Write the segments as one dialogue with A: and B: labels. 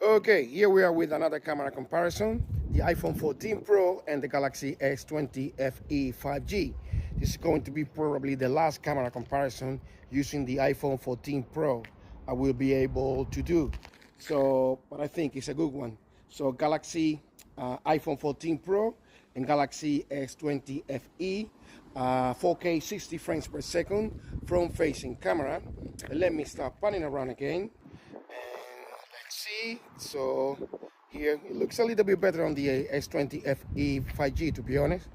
A: Okay, here we are with another camera comparison, the iPhone 14 Pro and the Galaxy S20 FE 5G. This is going to be probably the last camera comparison using the iPhone 14 Pro I will be able to do. But I think it's a good one. So Galaxy iPhone 14 Pro and Galaxy S20 FE, 4K 60 frames per second, front-facing camera. Let me start panning around again. Let's see. So here it looks a little bit better on the S20 FE 5G, to be honest.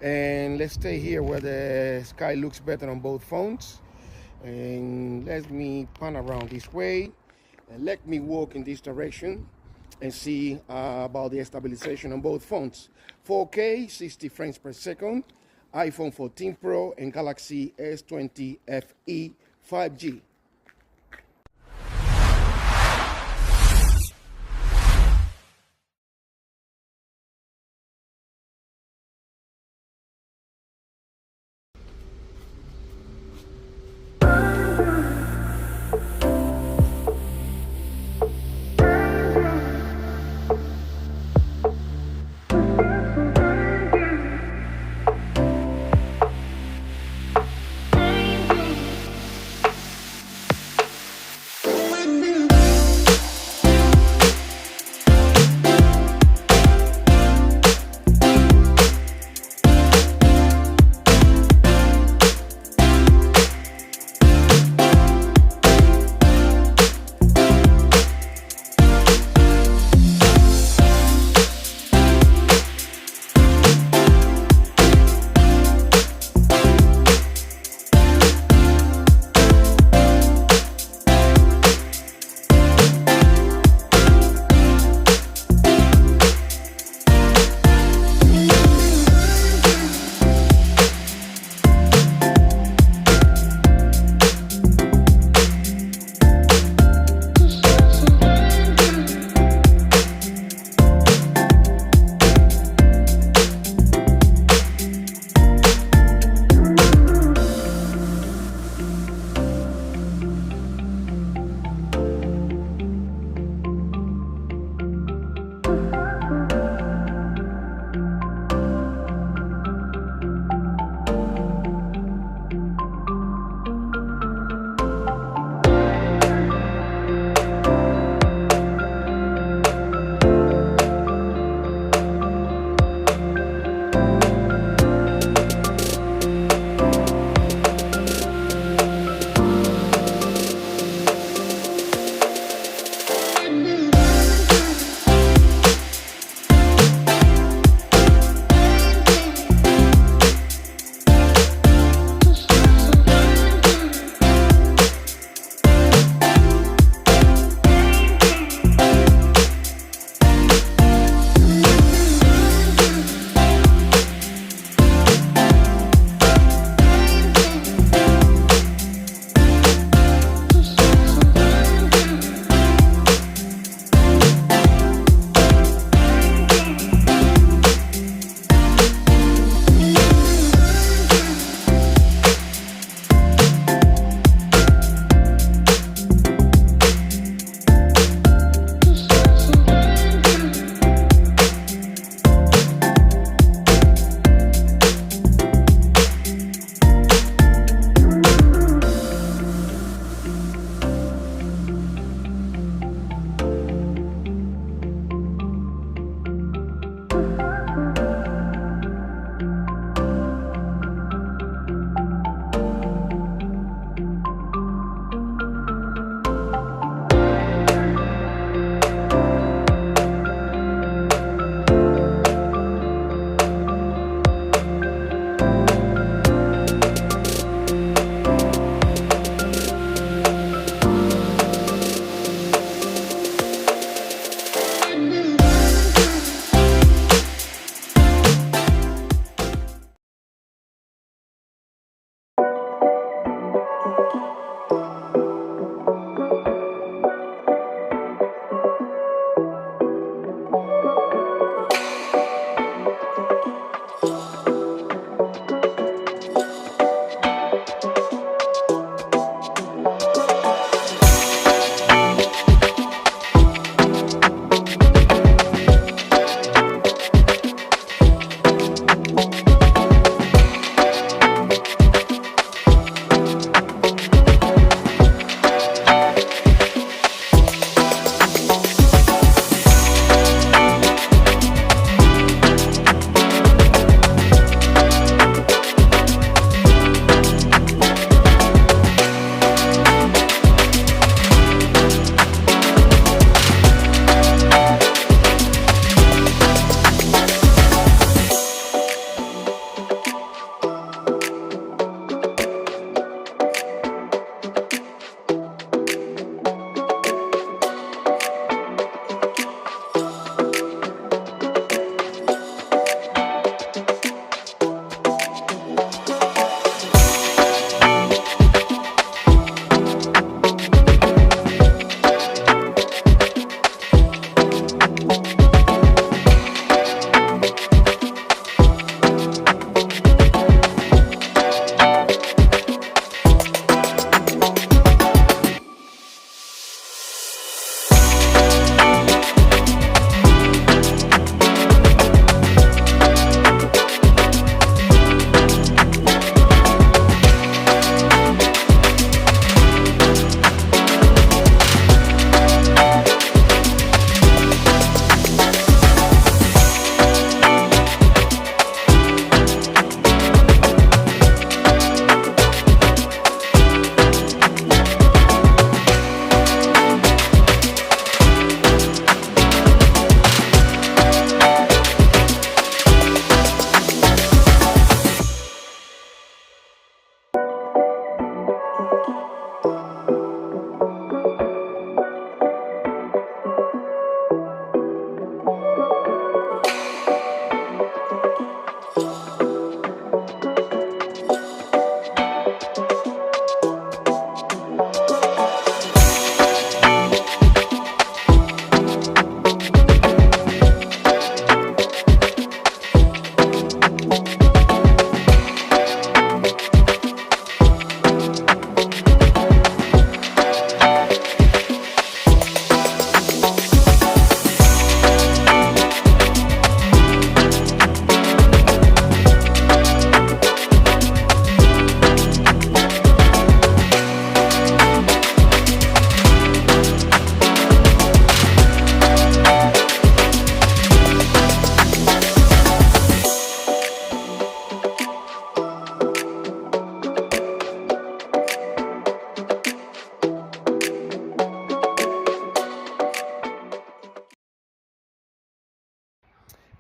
A: And let's stay here where the sky looks better on both phones. And let me pan around this way. And let me walk in this direction and see about the stabilization on both phones. 4K 60 frames per second, iPhone 14 Pro and Galaxy S20 FE 5G.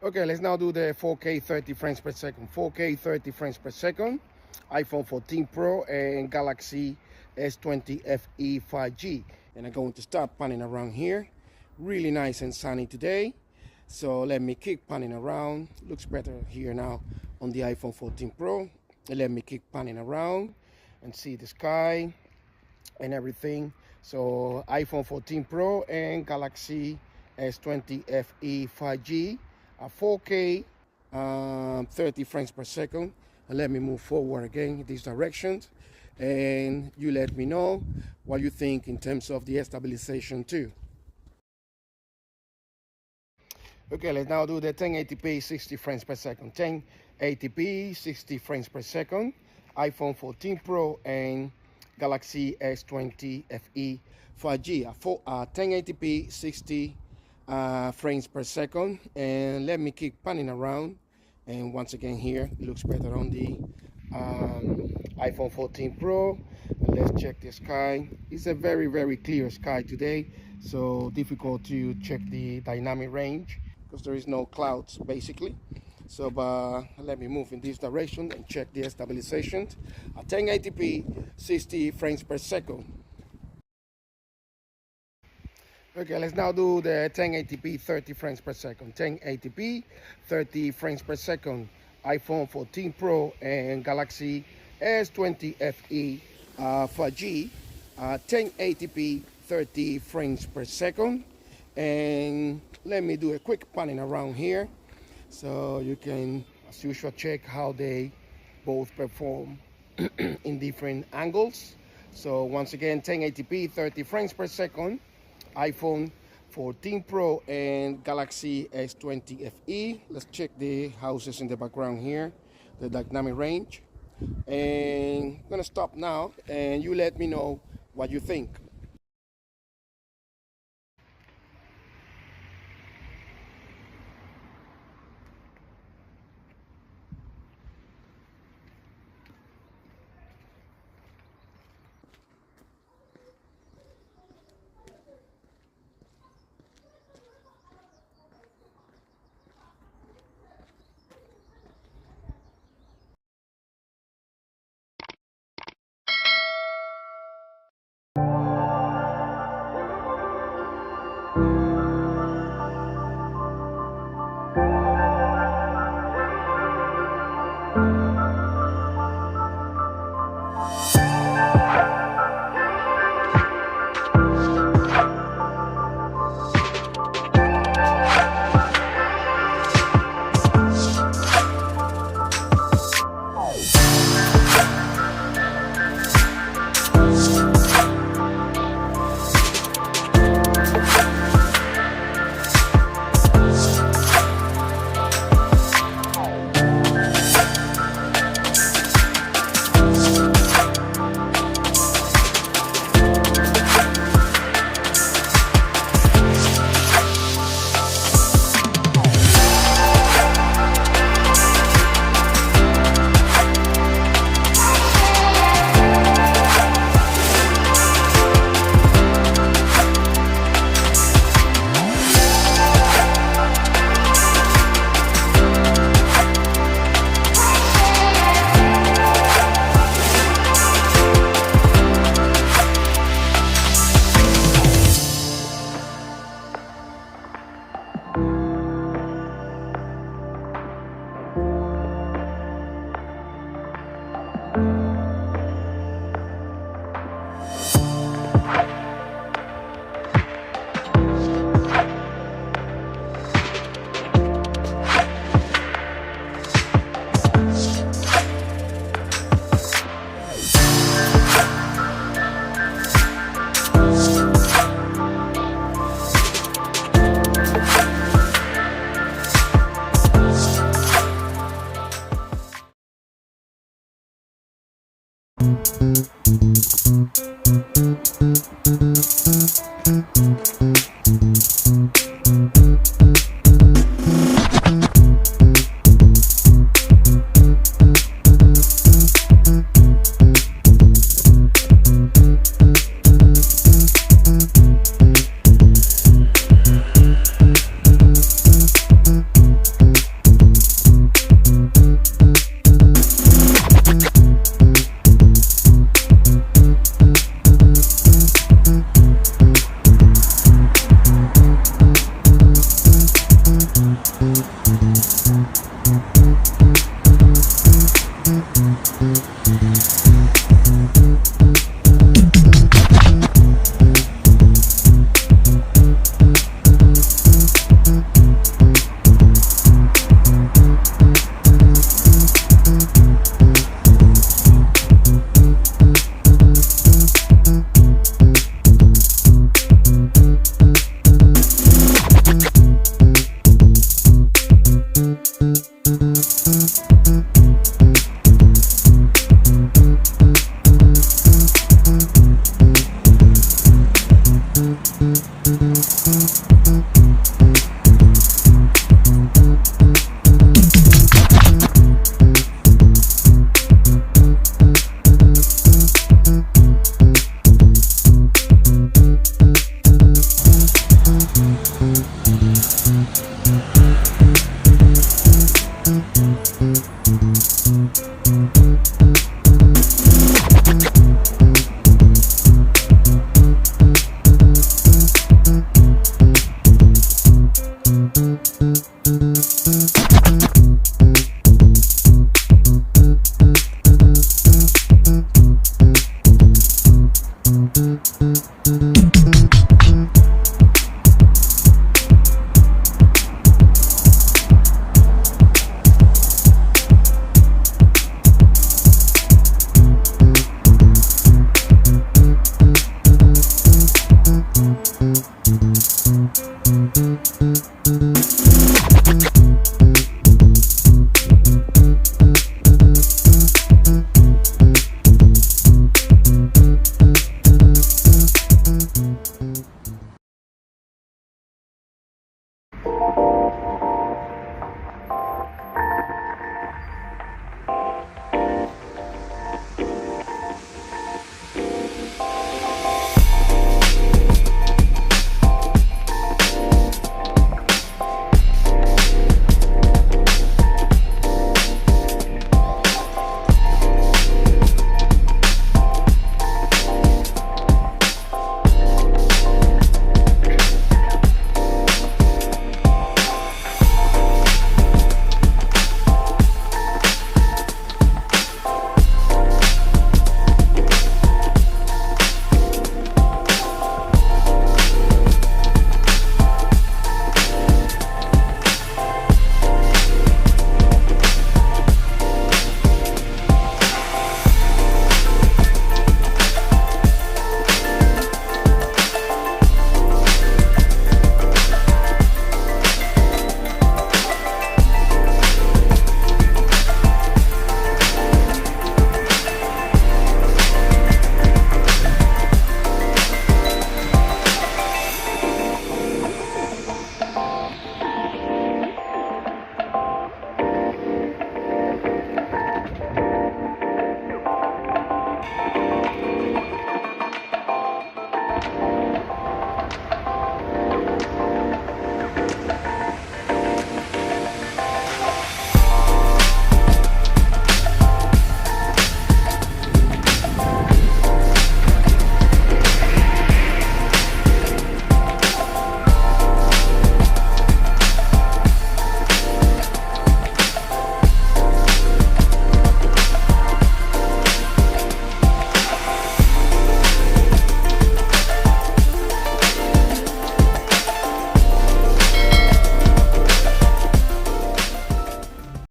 A: Okay, let's now do the 4K 30 frames per second. 4K 30 frames per second, iPhone 14 Pro and Galaxy S20 FE 5G. And I'm going to start panning around here. Really nice and sunny today. So let me keep panning around. Looks better here now on the iPhone 14 Pro. And let me keep panning around and see the sky and everything. So iPhone 14 Pro and Galaxy S20 FE 5G, 4K 30 frames per second. And let me move forward again in this direction, and you let me know what you think in terms of the stabilization too. Okay, let's now do the 1080p 60 frames per second. 1080p 60 frames per second, iPhone 14 Pro and Galaxy S20 FE 5G. 1080p 60 frames per second. And let me keep panning around. And once again here, it looks better on the iPhone 14 Pro. And let's check the sky. It's a very, very clear sky today. So difficult to check the dynamic range because there is no clouds basically. So let me move in this direction and check the stabilization at 1080p 60 frames per second. Okay, let's now do the 1080p 30 frames per second. 1080p 30 frames per second, iPhone 14 Pro and Galaxy S20 FE 5G. 1080p 30 frames per second. And let me do a quick panning around here so you can, as usual, check how they both perform in different angles. So once again, 1080p 30 frames per second, iPhone 14 Pro and Galaxy S20 FE. Let's check the houses in the background here, the dynamic range. And I'm gonna stop now and you let me know what you think.